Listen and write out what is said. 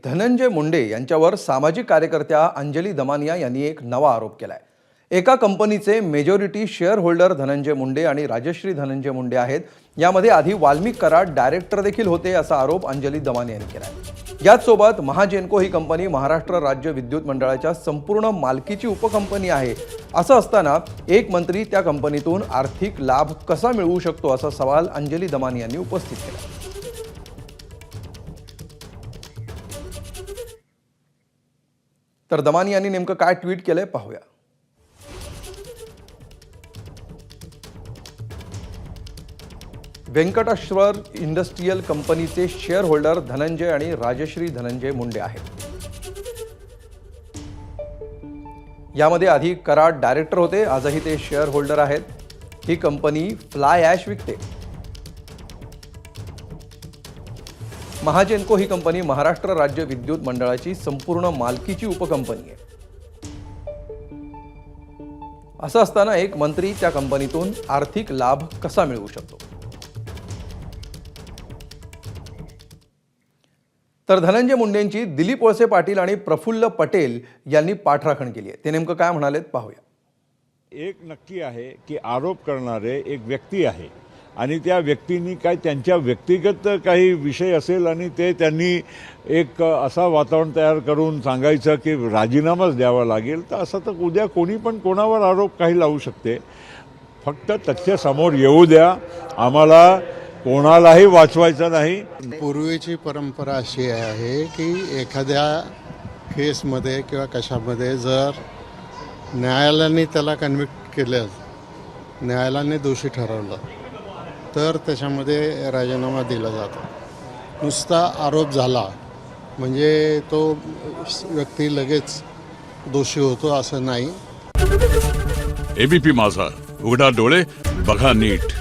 धनंजय मुंडे यांच्यावर सामाजिक कार्यकर्त्या अंजली दमानिया यांनी एक नवा आरोप केलाय। एका कंपनीचे majority share holder Dhananjay Munde आणि राजश्री धनंजय मुंडे आहेत। यामध्ये आधी वाल्मिक कराड डायरेक्टर देखील होते असा आरोप अंजली दमानिया यांनी केलाय। याच सोबत महाजेनको ही कंपनी महाराष्ट्र राज्य विद्युत मंडळाच्या संपूर्ण मालकीची उपकंपनी आहे। असं असताना एक मंत्री त्या कंपनीतून आर्थिक लाभ कसा मिळवू शकतो असा सवाल अंजली दमानिया यांनी उपस्थित केला। तर दमानिया यांनी नेमकं काय ट्विट केलंय पाहूया। वेंकटेश्वर इंडस्ट्रियल कंपनीचे शेअर होल्डर धनंजय आणि राजश्री धनंजय मुंडे आहेत। यामध्ये आधी कराड डायरेक्टर होते, आजही ते शेअर होल्डर आहेत। ही कंपनी फ्लाय ॲश विकते। महाजेनको ही कंपनी महाराष्ट्र राज्य विद्युत मंडळाची संपूर्ण मालकीची उपकंपनी आहे। असं असताना एक मंत्री त्या कंपनीतून आर्थिक लाभ कसा मिळवू शकतो। तर धनंजय मुंडेंची दिलीप वळसे पाटील आणि प्रफुल्ल पटेल यांनी पाठराखण केली आहे। ते नेमकं काय म्हणालेत पाहूया। एक नक्की आहे की आरोप करणारे एक व्यक्ती आहे आणि त्या व्यक्तींनी काय त्यांच्या व्यक्तिगत काही विषय असेल आणि ते त्यांनी एक असा वातावरण तयार करून सांगायचं की राजीनामाच द्यावा लागेल, तर असं तर उद्या कोणी पण कोणावर आरोप काही लावू शकते। फक्त तथ्य समोर येऊ द्या, आम्हाला कोणालाही वाचवायचं नाही। पूर्वीची परंपरा अशी आहे की एखाद्या केसमध्ये किंवा कशामध्ये जर न्यायालयाने त्याला कन्व्हिक्ट केलं, न्यायालयाने दोषी ठरवलं, तर त्याच्यामध्ये राजीनामा दिला जातो। नुसता आरोप झाला म्हणजे तो व्यक्ती लगेच दोषी होतो असं नाही। एबीपी माझा, उघडा डोळे बघा नीट।